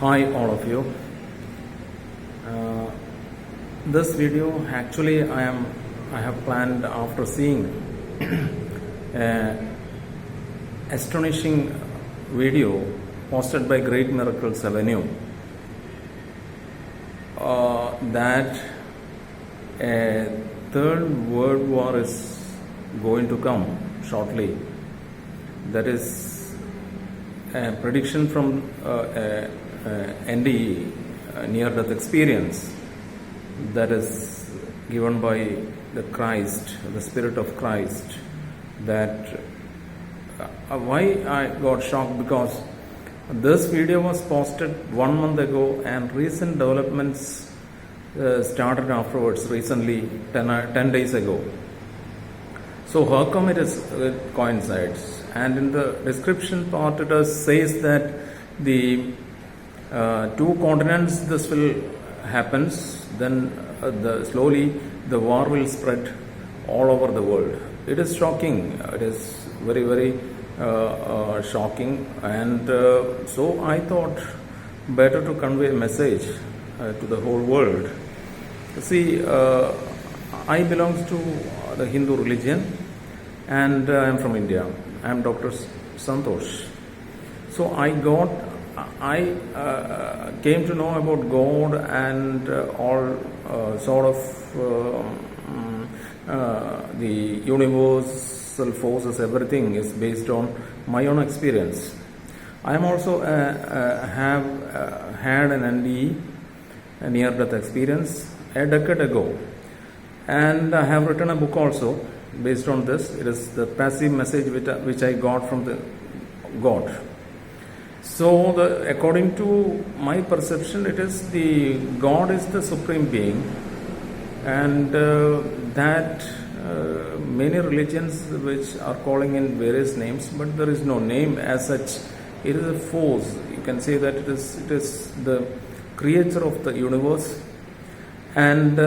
Hi all of you. This video actually I have planned after seeing an astonishing video posted by Great Miracles Avenue that a third world war is going to come shortly. That is a prediction from NDE, near-death experience, that is given by the Christ, the Spirit of Christ. That why I got shocked, because this video was posted 1 month ago and recent developments started afterwards, recently 10 days ago. So how come it coincides? And in the description part it says that the two continents this will happens, then slowly the war will spread all over the world. It is shocking. It is very, very shocking, and so I thought better to convey a message to the whole world. See, I belong to the Hindu religion, and I am from India. I am Dr. Santosh. So I came to know about God and all sort of the universal forces. Everything is based on my own experience. I am also have had an NDE, a near-death experience, a decade ago, and I have written a book also based on this. It is the passive message which I got from the God. So, according to my perception, it is the God is the supreme being, and that many religions which are calling in various names, but there is no name as such. It is a force. You can say that it is the creator of the universe, and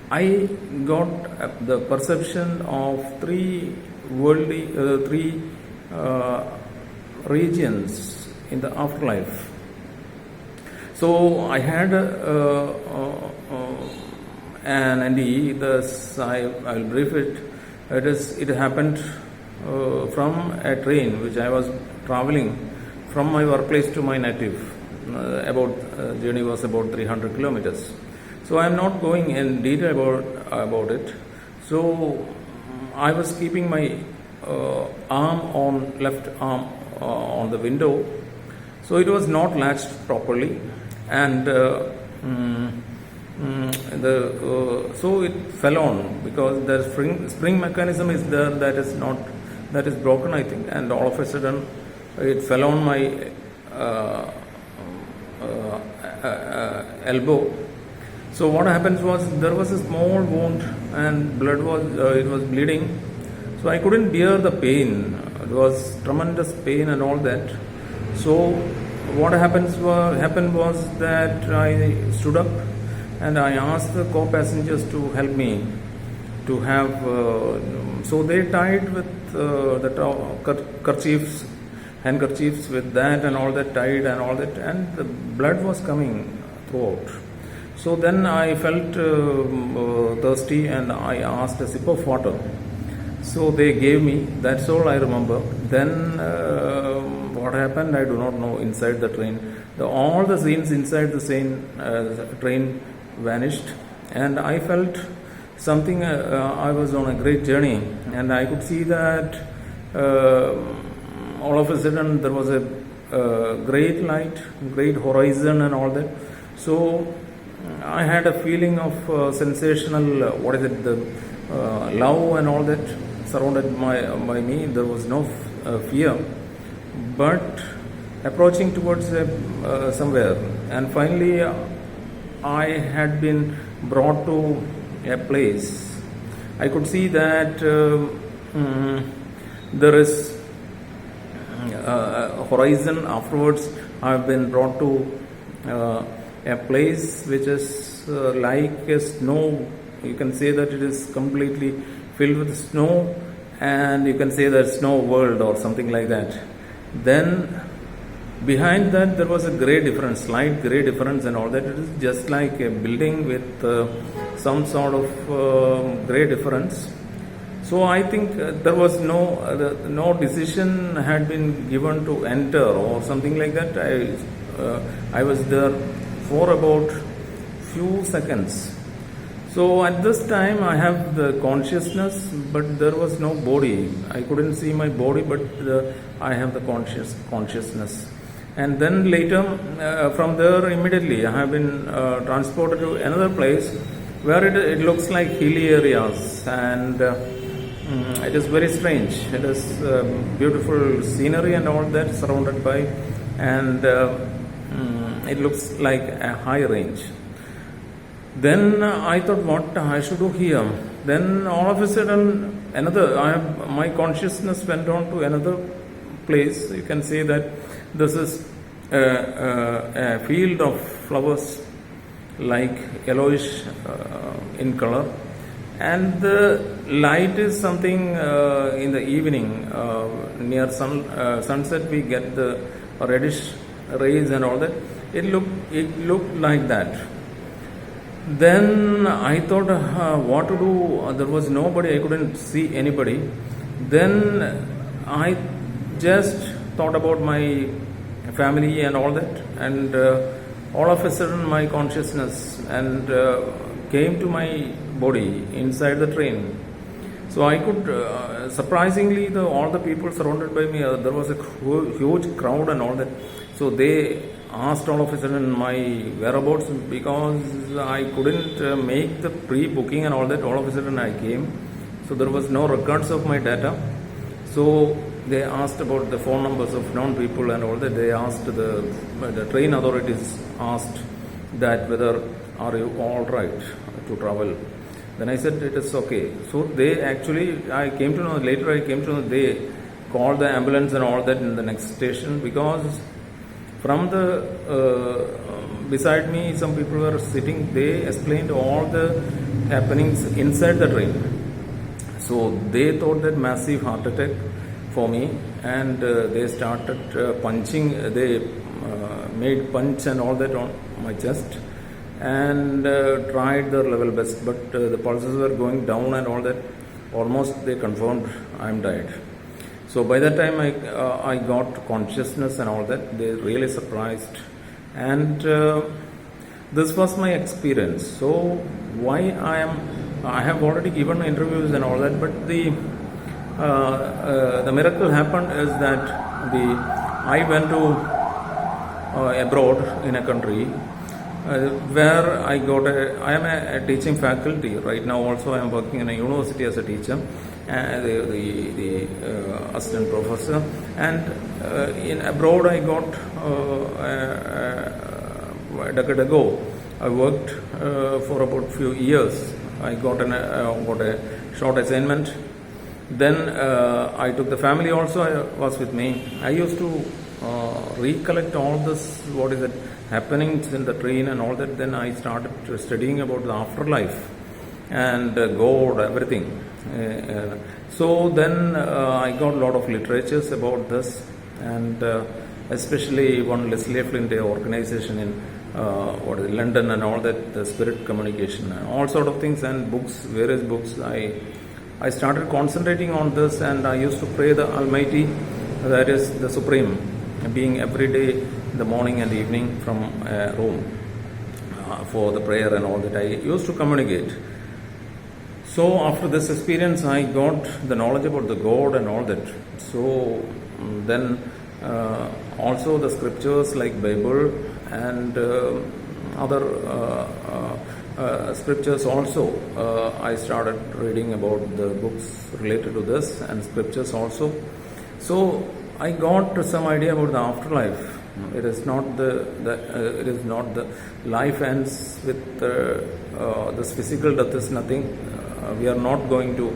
I got the perception of three regions in the afterlife. So I had an NDE. I will brief it. It happened from a train which I was traveling from my workplace to my native. Journey was about 300 kilometers. So I am not going in detail about it. So I was keeping my left arm on the window, so it was not latched properly, and so it fell on, because the spring mechanism is there, that is broken, I think, and all of a sudden it fell on my elbow. So what happens was, there was a small wound and blood was bleeding. So I couldn't bear the pain. It was tremendous pain and all that. So what happened was that I stood up and I asked the co-passengers to help me to have. So they tied with the handkerchiefs with that and all that, tied and all that, and the blood was coming throughout. So then I felt thirsty and I asked a sip of water. So they gave me. That's all I remember. Then what happened, I do not know. Inside the train, all the scenes inside the train vanished, and I felt something. I was on a great journey, and I could see that all of a sudden there was a great light, great horizon, and all that. So I had a feeling of sensational. Love and all that surrounded by me. There was no fear, but approaching towards somewhere, and finally I had been brought to a place. I could see that there is a horizon. Afterwards I have been brought to a place which is like a snow. You can say that it is completely filled with snow, and you can say that snow world or something like that. Then Behind that, there was a grey difference, slight grey difference, and all that. It is just like a building with some sort of grey difference. So I think there was no decision had been given to enter or something like that. I was there for about few seconds. So at this time I have the consciousness, but there was no body. I couldn't see my body, but I have the consciousness. And then later, from there immediately I have been transported to another place where it looks like hilly areas, and it is very strange. It is beautiful scenery and all that surrounded by, and it looks like a high range. Then I thought, what I should do here. Then all of a sudden, my consciousness went on to another place. You can say that this is a field of flowers, like yellowish in color, and the light is something in the evening near sunset. We get the reddish rays and all that. It looked like that. Then I thought, what to do? There was nobody. I couldn't see anybody. Then I just thought about my family and all that, and all of a sudden my consciousness and came to my body inside the train. So I could, surprisingly, all the people surrounded by me, there was a huge crowd and all that. So they asked all of a sudden my whereabouts, because I couldn't make the pre-booking and all that. All of a sudden I came. So there was no records of my data. So they asked about the phone numbers of known people and all that. They asked the train authorities asked that whether are you all right to travel. Then I said it is okay. So they actually, later I came to know they called the ambulance and all that in the next station, because from the beside me some people were sitting. They explained all the happenings inside the train. So they thought that massive heart attack for me, and they started punching. They made punch and all that on my chest, and tried their level best, but the pulses were going down and all that. Almost they confirmed I am died. So by that time I got consciousness and all that. They really surprised, and this was my experience. So why I have already given interviews and all that, but the miracle happened is that I went to abroad in a country where I am a teaching faculty right now. Also, I am working in a university as a teacher, the assistant professor. And in abroad, I got a decade ago. I worked for about few years. I got a short assignment. Then I took the family also was with me. I used to recollect all this, what is it, happenings in the train and all that. Then I started studying about the afterlife and God, everything. So then I got a lot of literatures about this, and especially one Leslie Flint organization in London and all that, the spirit communication and all sort of things, and books, various books. I started concentrating on this, and I used to pray the Almighty, that is the Supreme Being, every day in the morning and evening from Rome for the prayer and all that. I used to communicate. So after this experience, I got the knowledge about the God and all that. So then also the scriptures like Bible and other scriptures also. I started reading about the books related to this and scriptures also. So I got some idea about the afterlife. It is not the life ends with this physical death is nothing. We are not going to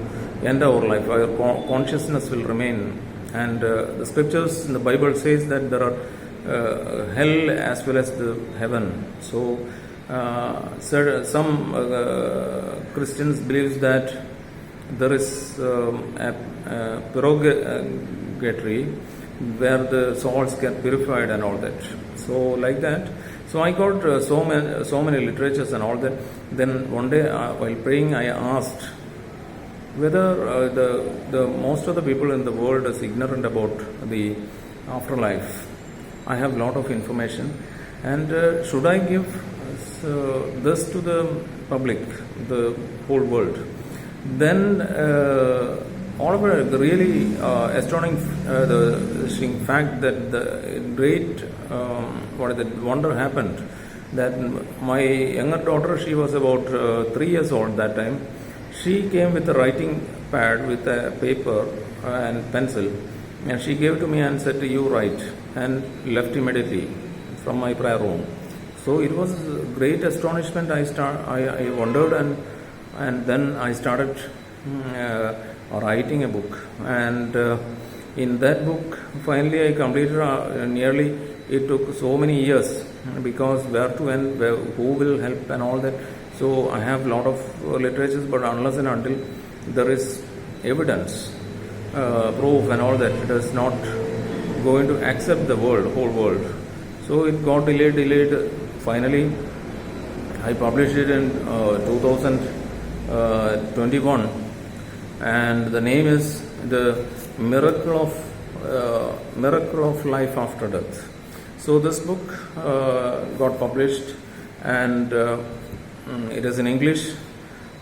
end our life. Our consciousness will remain. And the scriptures in the Bible says that there are hell as well as the heaven. So some Christians believe that there is a purgatory, where the souls get purified and all that. So like that. So I got so many literatures and all that. Then one day while praying, I asked whether the most of the people in the world is ignorant about the afterlife. I have lot of information, and should I give this to the public, the whole world? Then all of a really astonishing fact that the great wonder happened, that my younger daughter, she was about 3 years old that time. She came with a writing pad with a paper and pencil, and she gave to me and said, "You write," and left immediately from my prayer room. So it was great astonishment. I wondered, and then I started writing a book, and in that book finally I completed nearly. It took so many years, because where to end, who will help and all that. So I have lot of literatures, but unless and until there is evidence, proof and all that, it is not going to accept the whole world. So it got delayed. Finally, I published it in 2021, and the name is The Miracle of Life After Death. So this book got published, and it is in English,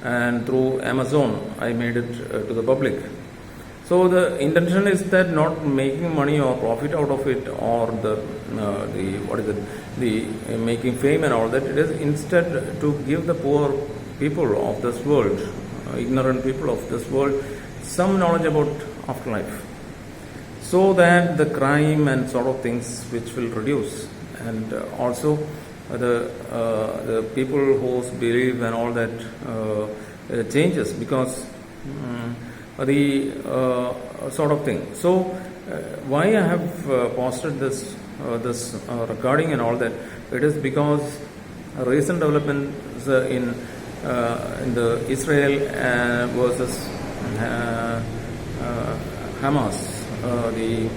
and through Amazon I made it to the public. So the intention is that not making money or profit out of it, or the making fame and all that. It is instead to give the poor people of this world, ignorant people of this world, some knowledge about afterlife, so that the crime and sort of things which will reduce, and also the people who believe and all that changes, because the sort of thing. So why I have posted this recording and all that, it is because recent developments in the Israel versus Hamas, the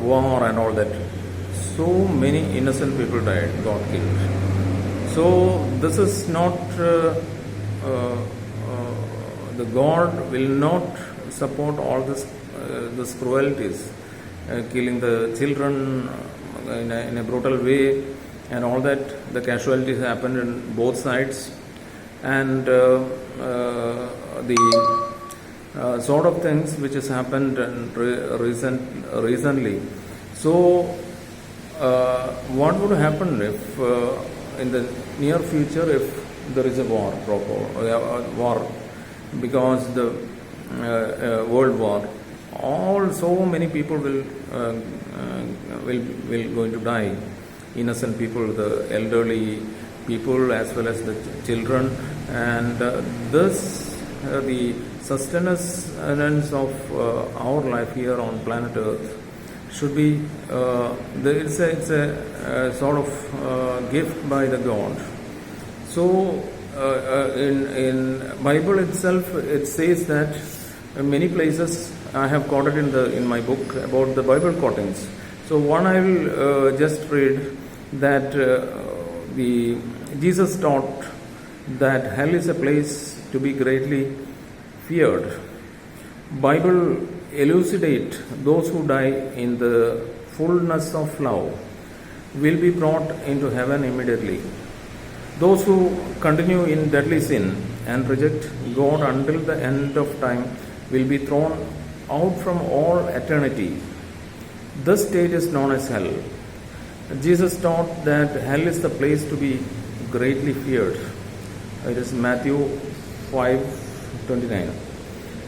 war and all that. So many innocent people got killed. So this is not the God will not support all this cruelties, killing the children in a brutal way and all that. The casualties happened in both sides, and the sort of things which has happened recently. So what would happen if in the near future, if there is a war, because the world war, so many people will going to die, innocent people, the elderly people as well as the children, and this the sustenance of our life here on planet Earth should be it's a sort of gift by the God. So in Bible itself, it says that in many places I have quoted in my book about the Bible quotings. So one I will just read, that Jesus taught that hell is a place to be greatly feared. Bible elucidate those who die in the fullness of love will be brought into heaven immediately. Those who continue in deadly sin and reject God until the end of time will be thrown out from all eternity. This state is known as hell. Jesus taught that hell is the place to be greatly feared. It is Matthew 5:29.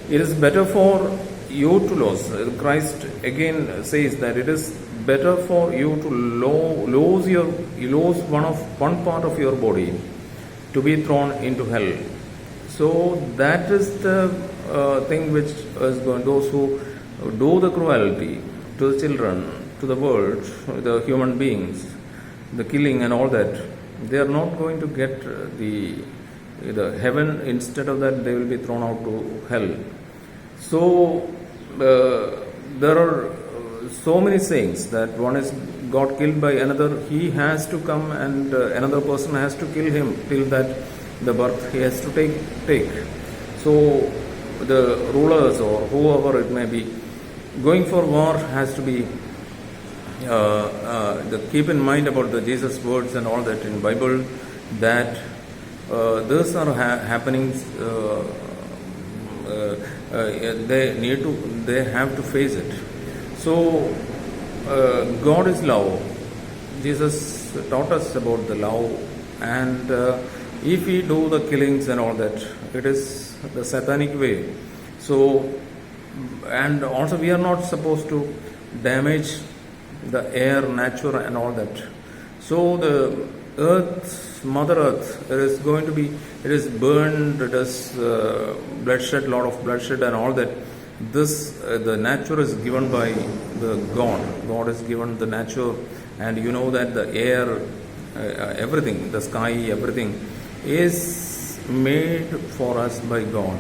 It is better for you to lose. Christ again says that it is better for you to lose one part of your body to be thrown into hell. So that is the thing which is going. Those who do the cruelty to the children, to the world, the human beings, the killing and all that, they are not going to get the heaven. Instead of that, they will be thrown out to hell. So there are so many sayings that one is got killed by another. He has to come and another person has to kill him till that the birth he has to take. So the rulers or whoever it may be going for war has to be keep in mind about the Jesus words and all that in Bible, that these are happenings. They have to face it. So God is love. Jesus taught us about the love, and if we do the killings and all that, it is the satanic way. So, and also we are not supposed to damage the air, nature and all that. So the earth, Mother Earth, it is going to be, it is burned, it is bloodshed, lot of bloodshed and all that. This, the nature is given by the God. God has given the nature, and you know that the air, everything, the sky, everything is made for us by God.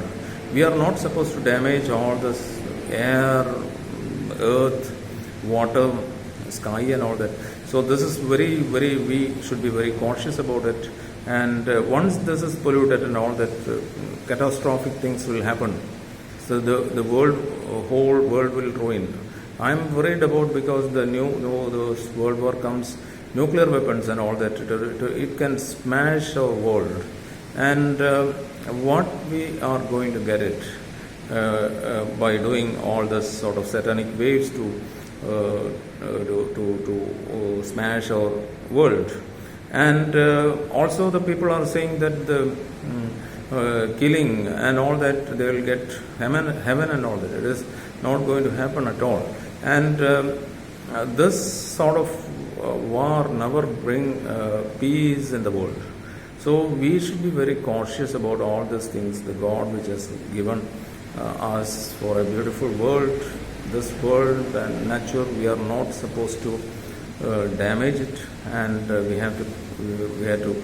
We are not supposed to damage all this air, earth, water, sky and all that. So this is we should be very cautious about it. And once this is polluted and all that, catastrophic things will happen. So the whole world will ruin. I am worried about, because the those world war comes, nuclear weapons and all that. It can smash our world. And what we are going to get it by doing all this sort of satanic waves to smash our world. And also the people are saying that the killing and all that, they will get heaven and all that. It is not going to happen at all. And this sort of war never bring peace in the world. So we should be very cautious about all these things. The God which has given us for a beautiful world, this world and nature, we are not supposed to damage it, and we have to